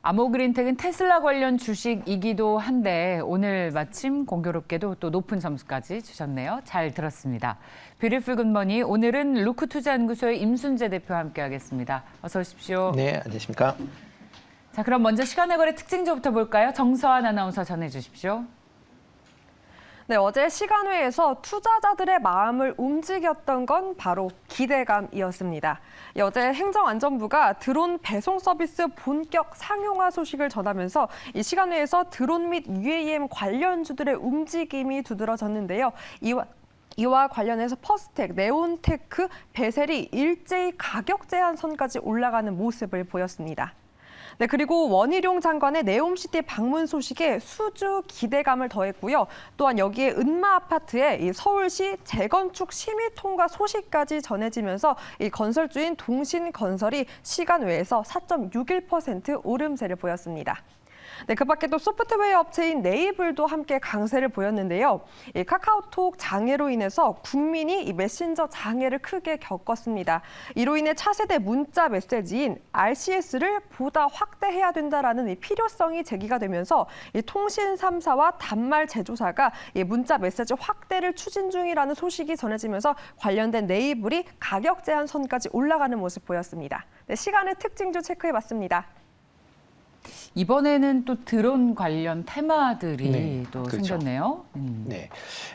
아모그린텍은 테슬라 관련 주식이기도 한데 오늘 마침 공교롭게도 또 높은 점수까지 주셨네요. 잘 들었습니다. 뷰티풀 굿머니, 오늘은 루크투자연구소의 임순재 대표와 함께하겠습니다. 어서 오십시오. 네, 안녕하십니까. 자, 그럼 먼저 시간의 거래 특징주부터 볼까요? 정서환 아나운서 전해주십시오. 네, 어제 시간회에서 투자자들의 마음을 움직였던 건 바로 기대감이었습니다. 어제 행정안전부가 드론 배송 서비스 본격 상용화 소식을 전하면서 이 시간회에서 드론 및 UAM 관련주들의 움직임이 두드러졌는데요. 이와 관련해서 퍼스텍, 네온테크, 베셀이 일제히 가격 제한선까지 올라가는 모습을 보였습니다. 네, 그리고 원희룡 장관의 네옴시티 방문 소식에 수주 기대감을 더했고요. 또한 여기에 은마아파트의 이 서울시 재건축 심의 통과 소식까지 전해지면서 이 건설주인 동신건설이 시간 외에서 4.61% 오름세를 보였습니다. 네, 그 밖에 또 소프트웨어 업체인 네이블도 함께 강세를 보였는데요. 이 카카오톡 장애로 인해서 국민이 이 메신저 장애를 크게 겪었습니다. 이로 인해 차세대 문자 메시지인 RCS를 보다 확대해야 된다라는 이 필요성이 제기가 되면서 이 통신 3사와 단말 제조사가 이 문자 메시지 확대를 추진 중이라는 소식이 전해지면서 관련된 네이블이 가격 제한 선까지 올라가는 모습 보였습니다. 네, 시간의 특징주 체크해봤습니다. 이번에는 또 드론 관련 테마들이 네, 또 그렇죠. 생겼네요. 네,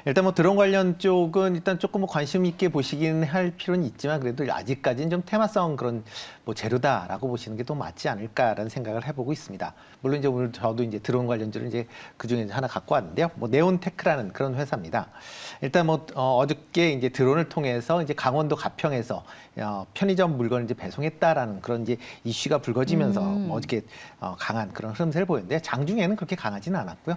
일단 뭐 드론 관련 쪽은 일단 조금 뭐 관심 있게 보시긴 할 필요는 있지만 그래도 아직까지는 좀 테마성 그런 뭐 재료다라고 보시는 게 더 맞지 않을까라는 생각을 해보고 있습니다. 물론 이제 오늘 저도 이제 드론 관련주를 이제 그 중에 하나 갖고 왔는데요. 뭐 네온테크라는 그런 회사입니다. 일단 뭐 어저께 이제 드론을 통해서 이제 강원도 가평에서 편의점 물건을 이제 배송했다라는 그런 이제 이슈가 불거지면서 뭐 어저께 강한 그런 흐름세를 보였는데 장중에는 그렇게 강하지는 않았고요.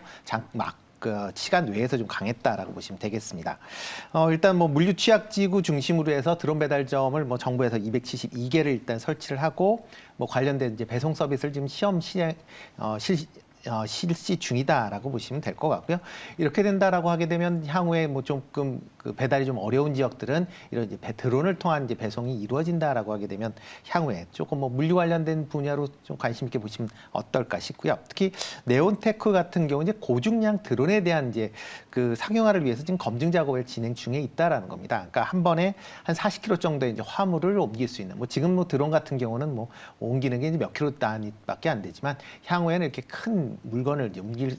그 시간 외에서 좀 강했다라고 보시면 되겠습니다. 일단 뭐 물류 취약지구 중심으로 해서 드론 배달점을 뭐 정부에서 272개를 일단 설치를 하고 뭐 관련된 이제 배송 서비스를 지금 실시 중이다라고 보시면 될 것 같고요. 이렇게 된다라고 하게 되면 향후에 뭐 조금 그 배달이 좀 어려운 지역들은 이런 이제 드론을 통한 이제 배송이 이루어진다라고 하게 되면 향후에 조금 뭐 물류 관련된 분야로 좀 관심 있게 보시면 어떨까 싶고요. 특히 네온테크 같은 경우 이제 고중량 드론에 대한 이제 그 상용화를 위해서 지금 검증 작업을 진행 중에 있다라는 겁니다. 그러니까 한 번에 한 40kg 정도의 이제 화물을 옮길 수 있는 뭐 지금 뭐 드론 같은 경우는 뭐 옮기는 게 이제 몇 킬로 단위밖에 안 되지만 향후에는 이렇게 큰 물건을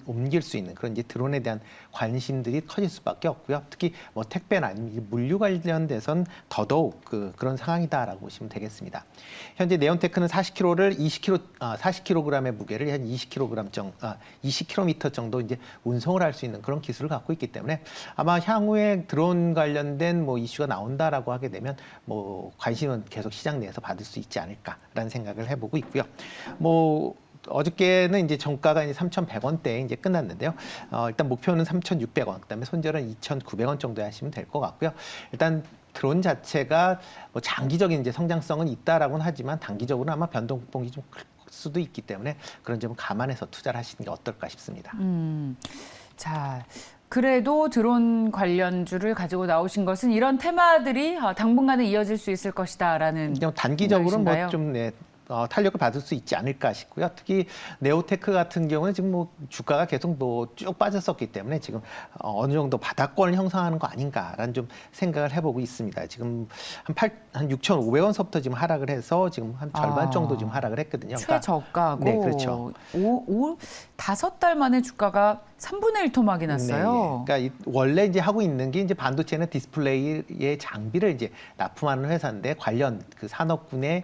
옮길 수 있는 그런 이제 드론에 대한 관심들이 커질 수밖에 없고요. 특히 뭐 택배나 아니면 물류 관련돼선 더더욱 그런 상황이다라고 보시면 되겠습니다. 현재 네온테크는 40kg의 무게를 한 20km 정도 이제 운송을 할 수 있는 그런 기술을 갖고 있기 때문에 아마 향후에 드론 관련된 뭐 이슈가 나온다라고 하게 되면 뭐 관심은 계속 시장 내에서 받을 수 있지 않을까라는 생각을 해보고 있고요. 뭐 어저께는 이제 정가가 이제 3,100원대에 이제 끝났는데요. 일단 목표는 3,600원, 그다음에 손절은 2,900원 정도에 하시면 될 것 같고요. 일단 드론 자체가 뭐 장기적인 이제 성장성은 있다라고는 하지만 단기적으로는 아마 변동폭이 좀 클 수도 있기 때문에 그런 점을 감안해서 투자를 하시는 게 어떨까 싶습니다. 자, 그래도 드론 관련주를 가지고 나오신 것은 이런 테마들이 당분간은 이어질 수 있을 것이다라는 단기적으로는 뭐 생각이신가요? 좀 탄력을 받을 수 있지 않을까 싶고요. 특히 네오테크 같은 경우는 지금 뭐 주가가 계속 뭐 쭉 빠졌었기 때문에 지금 어느 정도 바닥권을 형성하는 거 아닌가라는 좀 생각을 해보고 있습니다. 지금 한 6,500원서부터 지금 하락을 해서 지금 한 절반 정도 지금 하락을 했거든요. 최저가고 네, 그렇죠. 5달 만에 주가가 3분의 1 토막이 났어요. 네, 그러니까 원래 이제 하고 있는 게 이제 반도체나 디스플레이의 장비를 이제 납품하는 회사인데 관련 그 산업군의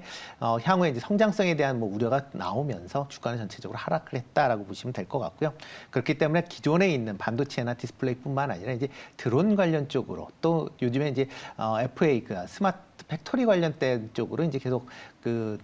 향후에 이제 성장성에 대한 뭐 우려가 나오면서 주가는 전체적으로 하락을 했다라고 보시면 될 것 같고요. 그렇기 때문에 기존에 있는 반도체나 디스플레이뿐만 아니라 이제 드론 관련 쪽으로 또 요즘에 이제 FA 그 스마트 팩토리 관련된 쪽으로 이제 계속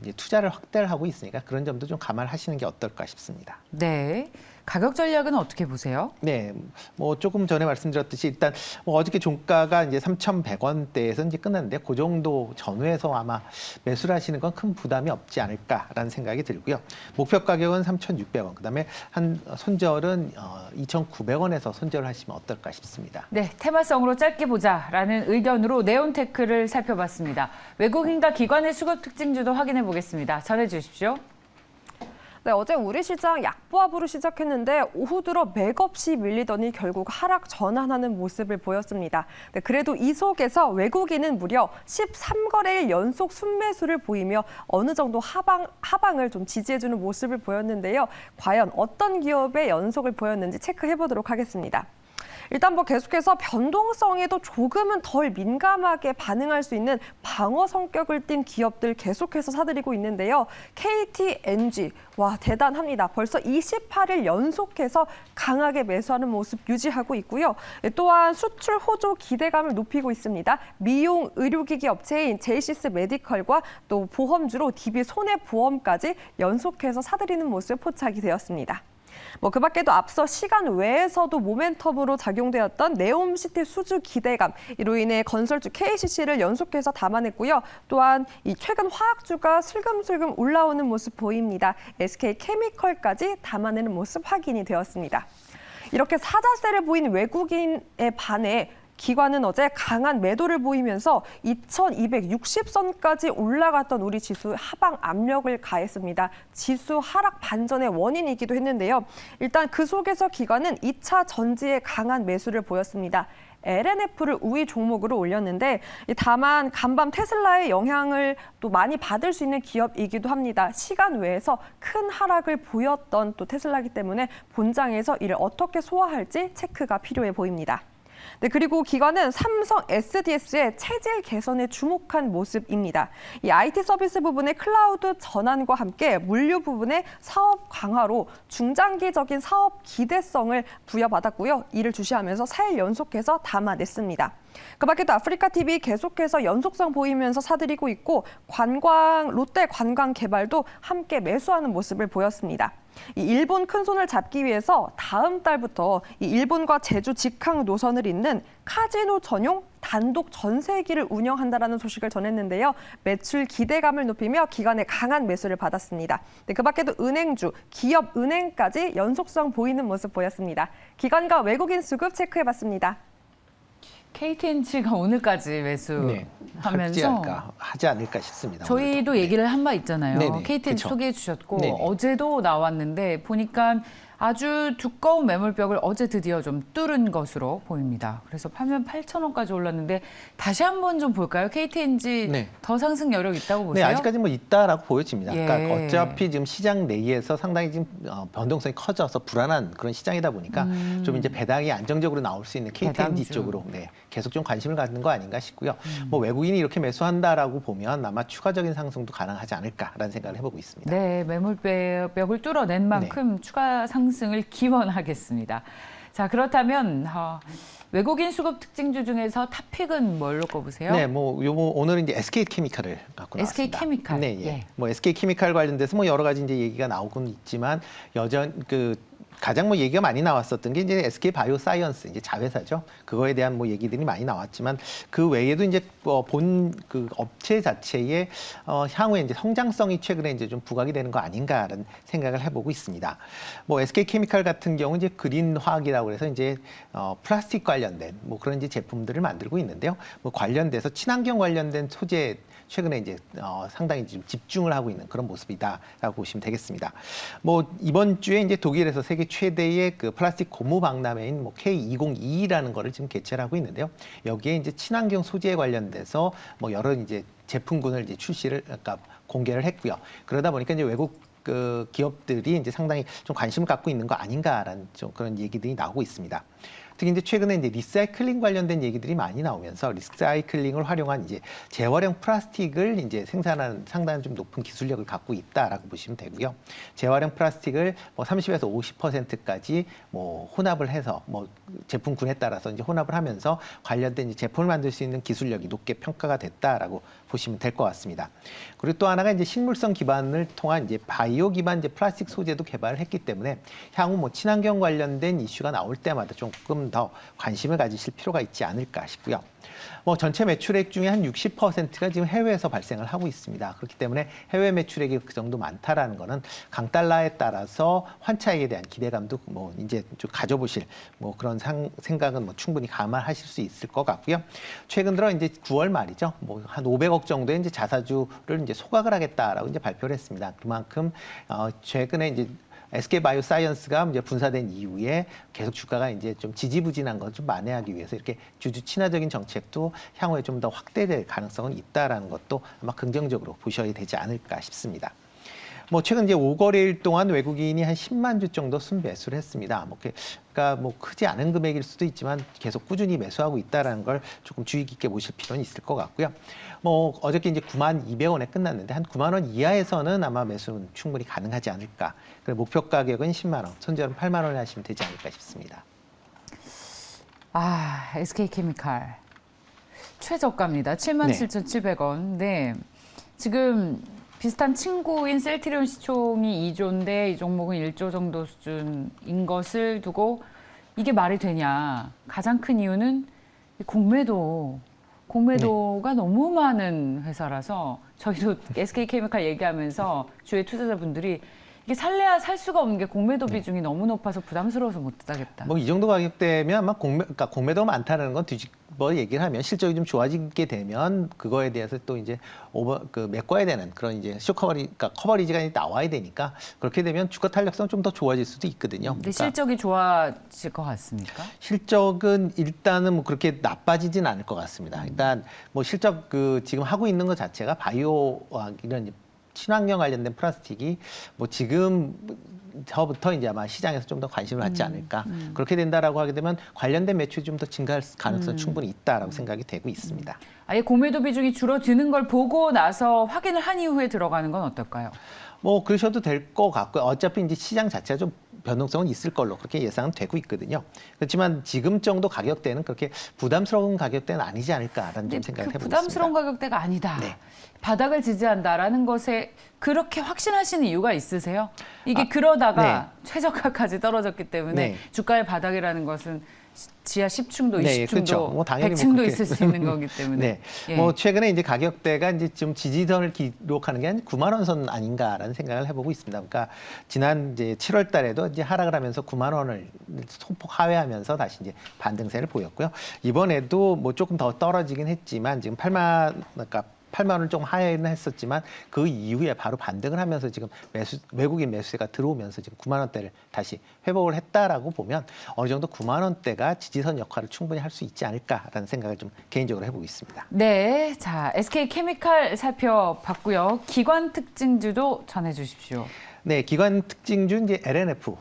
이제 투자를 확대를 하고 있으니까 그런 점도 좀 감안하시는 게 어떨까 싶습니다. 네. 가격 전략은 어떻게 보세요? 네, 뭐 조금 전에 말씀드렸듯이 일단 뭐 어저께 종가가 이제 3,100원대에서 이제 끝났는데 그 정도 전후에서 아마 매수를 하시는 건 큰 부담이 없지 않을까라는 생각이 들고요. 목표 가격은 3,600원, 그다음에 한 손절은 2,900원에서 손절을 하시면 어떨까 싶습니다. 네, 테마성으로 짧게 보자라는 의견으로 네온테크를 살펴봤습니다. 외국인과 기관의 수급 특징주도 확인해 보겠습니다. 전해 주십시오. 네, 어제 우리 시장 약보합으로 시작했는데 오후 들어 맥없이 밀리더니 결국 하락 전환하는 모습을 보였습니다. 네, 그래도 이 속에서 외국인은 무려 13거래일 연속 순매수를 보이며 어느 정도 하방을 좀 지지해주는 모습을 보였는데요. 과연 어떤 기업의 연속을 보였는지 체크해보도록 하겠습니다. 일단 뭐 계속해서 변동성에도 조금은 덜 민감하게 반응할 수 있는 방어 성격을 띤 기업들 계속해서 사들이고 있는데요. KTNG, 와 대단합니다. 벌써 28일 연속해서 강하게 매수하는 모습 유지하고 있고요. 또한 수출 호조 기대감을 높이고 있습니다. 미용 의료기기 업체인 제이시스 메디컬과 또 보험주로 DB 손해보험까지 연속해서 사들이는 모습 포착이 되었습니다. 그 밖에도 앞서 시간 외에서도 모멘텀으로 작용되었던 네옴시티 수주 기대감, 이로 인해 건설주 KCC를 연속해서 담아냈고요. 또한 이 최근 화학주가 슬금슬금 올라오는 모습 보입니다. SK케미컬까지 담아내는 모습 확인이 되었습니다. 이렇게 사자세를 보인 외국인에 반해 기관은 어제 강한 매도를 보이면서 2260선까지 올라갔던 우리 지수 하방 압력을 가했습니다. 지수 하락 반전의 원인이기도 했는데요. 일단 그 속에서 기관은 2차 전지에 강한 매수를 보였습니다. LNF를 우위 종목으로 올렸는데 다만 간밤 테슬라의 영향을 또 많이 받을 수 있는 기업이기도 합니다. 시간 외에서 큰 하락을 보였던 또 테슬라이기 때문에 본장에서 이를 어떻게 소화할지 체크가 필요해 보입니다. 네, 그리고 기관은 삼성 SDS의 체질 개선에 주목한 모습입니다. 이 IT 서비스 부분의 클라우드 전환과 함께 물류 부분의 사업 강화로 중장기적인 사업 기대성을 부여받았고요. 이를 주시하면서 4일 연속해서 담아냈습니다. 그 밖에도 아프리카TV 계속해서 연속성 보이면서 사들이고 있고 롯데 관광개발도 함께 매수하는 모습을 보였습니다. 이 일본 큰손을 잡기 위해서 다음 달부터 이 일본과 제주 직항 노선을 잇는 카지노 전용 단독 전세기를 운영한다라는 소식을 전했는데요. 매출 기대감을 높이며 기관의 강한 매수를 받았습니다. 네, 그 밖에도 은행주, 기업은행까지 연속성 보이는 모습 보였습니다. 기관과 외국인 수급 체크해봤습니다. KTNG가 오늘까지 매수하면서 하지 않을까 싶습니다. 저희도 오늘도. 얘기를 한 바 있잖아요. 네네. KTNG 그쵸. 소개해 주셨고 네네. 어제도 나왔는데 보니까 아주 두꺼운 매물벽을 어제 드디어 좀 뚫은 것으로 보입니다. 그래서 파면 8,000원까지 올랐는데 다시 한번 좀 볼까요? KTNG 네. 더 상승 여력 있다고 네, 보세요? 아직까지 뭐 있다라고 보여집니다. 예. 그러니까 어차피 지금 시장 내에서 상당히 지금 변동성이 커져서 불안한 그런 시장이다 보니까 좀 이제 배당이 안정적으로 나올 수 있는 KTNG 배당주. 쪽으로 계속 좀 관심을 갖는 거 아닌가 싶고요. 뭐 외국인이 이렇게 매수한다라고 보면 아마 추가적인 상승도 가능하지 않을까라는 생각을 해보고 있습니다. 네, 매물벽을 뚫어낸 만큼 추가 상승을 기원하겠습니다. 자, 그렇다면 외국인 수급 특징주 중에서 탑픽은 뭘로 꼽으세요? 네, 오늘은 이제 SK케미칼을 갖고 나왔습니다. SK케미칼. 네, 예. 뭐 SK케미칼 관련돼서 여러 가지 이제 얘기가 나오고는 있지만 가장 얘기가 많이 나왔었던 게 이제 SK 바이오사이언스 이제 자회사죠. 그거에 대한 얘기들이 많이 나왔지만 그 외에도 이제 그 업체 자체의 향후에 이제 성장성이 최근에 이제 좀 부각이 되는 거 아닌가라는 생각을 해보고 있습니다. SK케미칼 같은 경우 이제 그린 화학이라고 해서 이제 플라스틱 관련된 그런 이제 제품들을 만들고 있는데요. 관련돼서 친환경 관련된 소재 최근에 이제 상당히 지금 집중을 하고 있는 그런 모습이다라고 보시면 되겠습니다. 이번 주에 이제 독일에서 세계 최대의 그 플라스틱 고무 박람회인 K2022라는 거를 지금 개최를 하고 있는데요. 여기에 이제 친환경 소재에 관련돼서 여러 이제 제품군을 이제 공개를 했고요. 그러다 보니까 이제 외국 그 기업들이 이제 상당히 좀 관심을 갖고 있는 거 아닌가라는 좀 그런 얘기들이 나오고 있습니다. 특히 이제 최근에 이제 리사이클링 관련된 얘기들이 많이 나오면서 리사이클링을 활용한 이제 재활용 플라스틱을 이제 생산하는 상당히 좀 높은 기술력을 갖고 있다라고 보시면 되고요. 재활용 플라스틱을 30에서 50%까지 혼합을 해서 제품군에 따라서 이제 혼합을 하면서 관련된 이제 제품을 만들 수 있는 기술력이 높게 평가가 됐다라고 보시면 될 것 같습니다. 그리고 또 하나가 이제 식물성 기반을 통한 이제 바이오 기반 이제 플라스틱 소재도 개발을 했기 때문에 향후 친환경 관련된 이슈가 나올 때마다 조금 좀 더 관심을 가지실 필요가 있지 않을까 싶고요. 뭐 전체 매출액 중에 한 60%가 지금 해외에서 발생을 하고 있습니다. 그렇기 때문에 해외 매출액이 그 정도 많다라는 거는 강달러에 따라서 환차익에 대한 기대감도 뭐 이제 좀 가져보실 뭐 그런 생각은 뭐 충분히 감안하실 수 있을 것 같고요. 최근 들어 이제 9월 말이죠. 뭐 한 500억 정도의 이제 자사주를 이제 소각을 하겠다라고 이제 발표를 했습니다. 그만큼 최근에 이제 SK바이오사이언스가 이제 분사된 이후에 계속 주가가 이제 좀 지지부진한 걸 좀 만회하기 위해서 이렇게 주주 친화적인 정책도 향후에 좀 더 확대될 가능성은 있다라는 것도 아마 긍정적으로 보셔야 되지 않을까 싶습니다. 뭐 최근 이제 5거래일 동안 외국인이 한 10만 주 정도 순매수를 했습니다. 그러니까 뭐 크지 않은 금액일 수도 있지만 계속 꾸준히 매수하고 있다라는 걸 조금 주의 깊게 보실 필요는 있을 것 같고요. 뭐 어저께 이제 9만 200원에 끝났는데 한 9만 원 이하에서는 아마 매수는 충분히 가능하지 않을까. 그리고 목표 가격은 10만 원, 손절은 8만 원에 하시면 되지 않을까 싶습니다. SK케미칼 최저가입니다. 77,700원. 네. 지금 비슷한 친구인 셀트리온 시총이 2조인데 이 종목은 1조 정도 수준인 것을 두고 이게 말이 되냐. 가장 큰 이유는 공매도가 너무 많은 회사라서 저희도 SK케미칼 얘기하면서 주위 투자자분들이 이게 살래야 살 수가 없는 게 공매도 비중이 너무 높아서 부담스러워서 못 하겠다. 뭐 이 정도 가격대면 아마 그러니까 공매도가 많다는 건 뒤집어 얘기를 하면 실적이 좀 좋아지게 되면 그거에 대해서 또 이제 메꿔야 되는 그런 이제 그러니까 커버리지가 나와야 되니까 그렇게 되면 주가 탄력성 좀 더 좋아질 수도 있거든요. 근데 그러니까 실적이 좋아질 것 같습니까? 실적은 일단은 뭐 그렇게 나빠지진 않을 것 같습니다. 일단 뭐 실적 지금 하고 있는 것 자체가 바이오와 이런 친환경 관련된 플라스틱이 뭐 지금부터 이제 아마 시장에서 좀 더 관심을 갖지 않을까. 그렇게 된다라고 하게 되면 관련된 매출이 좀 더 증가할 가능성이 충분히 있다라고 생각이 되고 있습니다. 아예 공매도 비중이 줄어드는 걸 보고 나서 확인을 한 이후에 들어가는 건 어떨까요? 뭐 그러셔도 될 것 같고요. 어차피 이제 시장 자체가 좀 변동성은 있을 걸로 그렇게 예상은 되고 있거든요. 그렇지만 지금 정도 가격대는 그렇게 부담스러운 가격대는 아니지 않을까라는 좀 생각을 해보고 있습니다. 부담스러운 가격대가 아니다. 네. 바닥을 지지한다라는 것에 그렇게 확신하시는 이유가 있으세요? 이게 그러다가 최저가까지 떨어졌기 때문에 주가의 바닥이라는 것은 지하 10층도, 20층도, 그렇죠. 뭐 당연히 100층도 그렇게. 있을 수 있는 거기 때문에. 뭐 최근에 이제 가격대가 이제 좀 지지선을 기록하는 게 한 9만 원 선 아닌가라는 생각을 해보고 있습니다. 그러니까 지난 이제 7월 달에도 이제 하락을 하면서 9만 원을 소폭 하회하면서 다시 이제 반등세를 보였고요. 이번에도 뭐 조금 더 떨어지긴 했지만 지금 8만 원을 좀 하회는 했었지만 그 이후에 바로 반등을 하면서 지금 외국인 매수세가 들어오면서 지금 9만 원대를 다시 회복을 했다라고 보면 어느 정도 9만 원대가 지지선 역할을 충분히 할 수 있지 않을까라는 생각을 좀 개인적으로 해보고 있습니다. 네, 자 SK케미칼 살펴봤고요. 기관 특징주도 전해주십시오. 네, 기관 특징주 이제 LNF.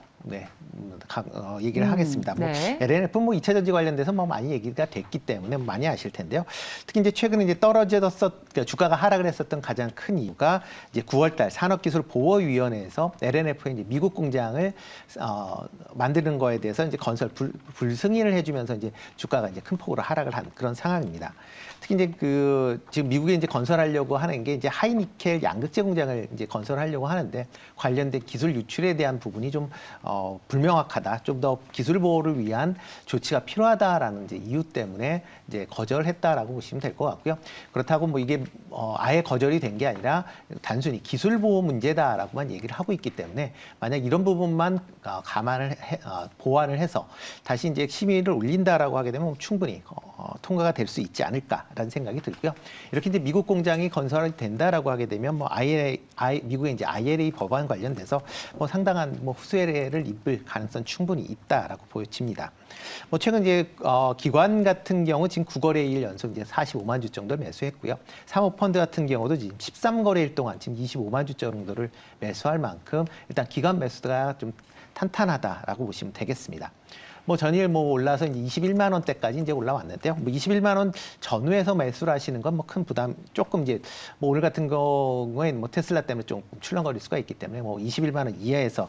얘기를 하겠습니다. 네. LNF 뭐 2차 전지 관련돼서 뭐 많이 얘기가 됐기 때문에 많이 아실 텐데요. 특히 이제 최근에 이제 그러니까 주가가 하락을 했었던 가장 큰 이유가 이제 9월달 산업기술보호위원회에서 LNF의 이제 미국 공장을 만드는 거에 대해서 이제 건설 불승인을 해주면서 이제 주가가 이제 큰 폭으로 하락을 한 그런 상황입니다. 특히 이제 지금 미국에 이제 건설하려고 하는 게 이제 하이니켈 양극재 공장을 이제 건설하려고 하는데 관련된 기술 유출에 대한 부분이 좀 불명확하다. 좀 더 기술 보호를 위한 조치가 필요하다라는 이제 이유 때문에 이제 거절했다라고 보시면 될 것 같고요. 그렇다고 뭐 이게 아예 거절이 된 게 아니라 단순히 기술 보호 문제다라고만 얘기를 하고 있기 때문에 만약 이런 부분만 보완을 해서 다시 이제 심의를 올린다라고 하게 되면 충분히 통과가 될 수 있지 않을까라는 생각이 들고요. 이렇게 이제 미국 공장이 건설이 된다라고 하게 되면 뭐 미국의 이제 IRA 법안 관련돼서 뭐 상당한 뭐 수혜를 입을 가능성 충분히 있다라고 보여집니다. 뭐 최근 이제 기관 같은 경우 지금 9거래일 연속 이제 45만 주 정도 매수했고요. 사모펀드 같은 경우도 지금 13거래일 동안 지금 25만 주 정도를 매수할 만큼 일단 기관 매수가 좀 탄탄하다라고 보시면 되겠습니다. 뭐 전일 뭐 올라서 이제 21만 원대까지 이제 올라왔는데요. 뭐 21만 원 전후에서 매수를 하시는 건 뭐 큰 부담 조금 이제 뭐 오늘 같은 경우에는 뭐 테슬라 때문에 좀 출렁거릴 수가 있기 때문에 뭐 21만 원 이하에서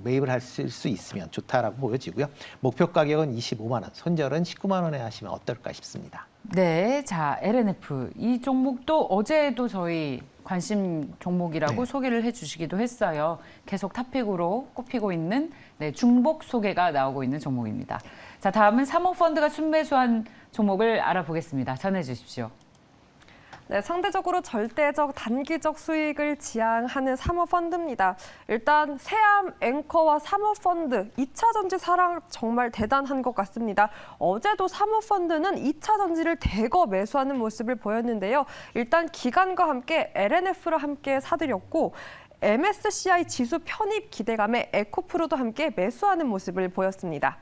매입을 하실 수 있으면 좋다라고 보여지고요. 목표 가격은 25만 원, 손절은 19만 원에 하시면 어떨까 싶습니다. 네, 자 LNF 이 종목도 어제도 저희 관심 종목이라고 네. 소개를 해주시기도 했어요. 계속 탑픽으로 꼽히고 있는 중복 소개가 나오고 있는 종목입니다. 자, 다음은 사모펀드가 순매수한 종목을 알아보겠습니다. 전해주십시오. 네, 상대적으로 절대적 단기적 수익을 지향하는 사모펀드입니다. 일단 세암, 앵커와 사모펀드 2차 전지 사랑 정말 대단한 것 같습니다. 어제도 사모펀드는 2차 전지를 대거 매수하는 모습을 보였는데요. 일단 기관과 함께 LNF를 함께 사들였고 MSCI 지수 편입 기대감에 에코프로도 함께 매수하는 모습을 보였습니다.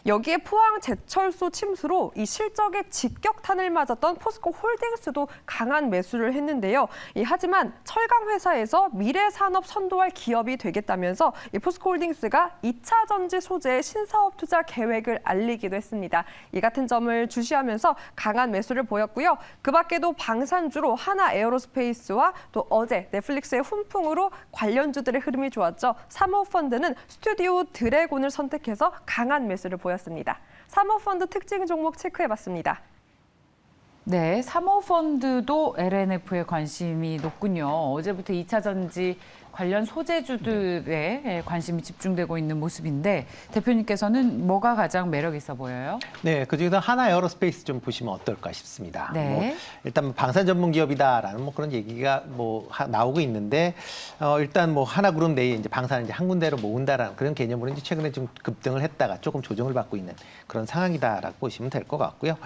여기에 포항 제철소 침수로 이 실적에 직격탄을 맞았던 포스코 홀딩스도 강한 매수를 했는데요. 하지만 철강 회사에서 미래 산업 선도할 기업이 되겠다면서 이 포스코 홀딩스가 2차 전지 소재의 신사업 투자 계획을 알리기도 했습니다. 이 같은 점을 주시하면서 강한 매수를 보였고요. 그 밖에도 방산주로 하나 에어로스페이스와 또 어제 넷플릭스의 훈풍으로 관련주들의 흐름이 좋았죠. 사모펀드는 스튜디오 드래곤을 선택해서 강한 매수를 보였습니다. 사모펀드 특징 종목 체크해봤습니다. 네, 사모펀드도 LNF에 관심이 높군요. 어제부터 2차 전지 관련 소재주들에 관심이 집중되고 있는 모습인데 대표님께서는 뭐가 가장 매력 있어 보여요? 네, 그중에서 하나 에어로스페이스 좀 보시면 어떨까 싶습니다. 네. 일단 방산 전문 기업이다라는 그런 얘기가 나오고 있는데 일단 하나그룹 내에 이제 방산을 이제 한 군데로 모은다라는 그런 개념으로 이제 최근에 좀 급등을 했다가 조금 조정을 받고 있는 그런 상황이다라고 보시면 될 것 같고요.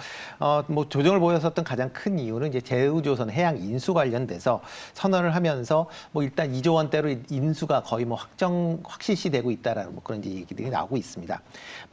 조정을 보였었던 가장 큰 이유는 이제 제우조선 해양 인수 관련돼서 선언을 하면서 일단 2조 원대로 인수가 거의 확실시되고 있다라는 그런 이제 얘기들이 나오고 있습니다.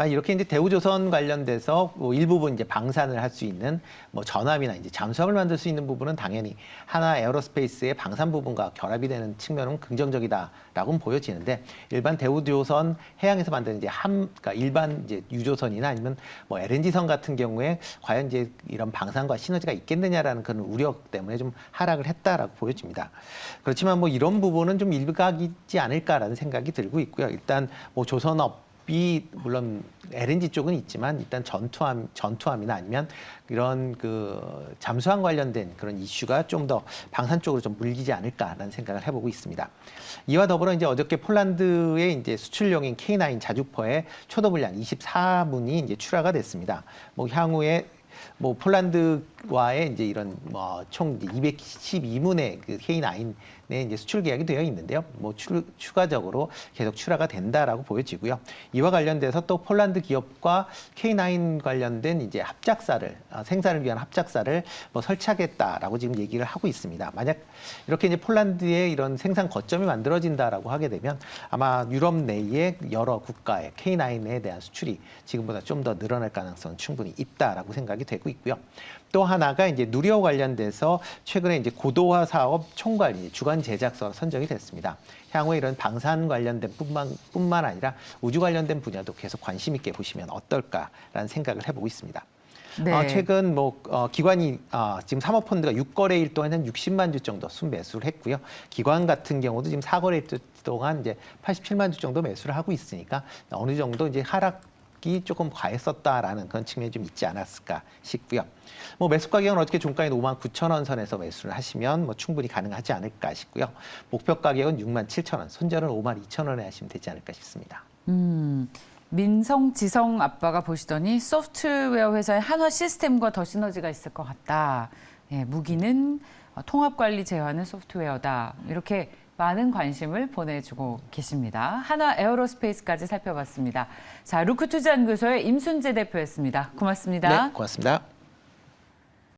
이렇게 이제 대우조선 관련돼서 일부분 이제 방산을 할 수 있는 전함이나 이제 잠수함을 만들 수 있는 부분은 당연히 하나 에어로스페이스의 방산 부분과 결합이 되는 측면은 긍정적이다라고 보여지는데 일반 대우조선 해양에서 만드는 이제 그러니까 일반 이제 유조선이나 아니면 LNG선 같은 경우에 과연 이제 이런 방산과 시너지가 있겠느냐라는 그런 우려 때문에 좀 하락을 했다라고 보여집니다. 그렇지만 이런 부분은 좀 일각이지 않을까라는 생각이 들고 있고요. 일단 조선업이 물론 LNG 쪽은 있지만 일단 전투함이나 아니면 이런 잠수함 관련된 그런 이슈가 좀 더 방산 쪽으로 좀 물리지 않을까라는 생각을 해보고 있습니다. 이와 더불어 이제 어저께 폴란드의 이제 수출용인 K9 자주포의 초도 물량 24문이 이제 출하가 됐습니다. 향후에 폴란드와의 이제 이런 총 212문의 그 K9의 이제 수출 계약이 되어 있는데요. 추가적으로 계속 출하가 된다라고 보여지고요. 이와 관련돼서 또 폴란드 기업과 K9 관련된 이제 합작사를 생산을 위한 합작사를 설치하겠다라고 지금 얘기를 하고 있습니다. 만약 이렇게 이제 폴란드의 이런 생산 거점이 만들어진다라고 하게 되면 아마 유럽 내의 여러 국가의 K9에 대한 수출이 지금보다 좀 더 늘어날 가능성은 충분히 있다라고 생각이 되고 있고요. 또 하나가 이제 누리호 관련돼서 최근에 이제 고도화 사업 총괄 주간 제작사로 선정이 됐습니다. 향후에 이런 방산 관련된 뿐만 아니라 우주 관련된 분야도 계속 관심 있게 보시면 어떨까라는 생각을 해보고 있습니다. 네. 최근 기관이 지금 사모펀드가 6거래일 동안 한 60만 주 정도 순매수를 했고요. 기관 같은 경우도 지금 4거래일 동안 이제 87만 주 정도 매수를 하고 있으니까 어느 정도 이제 하락이 조금 과했었다라는 그런 측면이 좀 있지 않았을까 싶고요. 매수 가격은 어떻게 종가인 59,000원 선에서 매수를 하시면 충분히 가능하지 않을까 싶고요. 목표 가격은 67,000원, 손절은 52,000원에 하시면 되지 않을까 싶습니다. 민성, 지성 아빠가 보시더니 소프트웨어 회사의 한화 시스템과 더 시너지가 있을 것 같다. 예, 무기는 통합관리 제어하는 소프트웨어다. 이렇게 많은 관심을 보내주고 계십니다. 한화 에어로스페이스까지 살펴봤습니다. 자, 루크투자연구소의 임순재 대표였습니다. 고맙습니다. 네, 고맙습니다.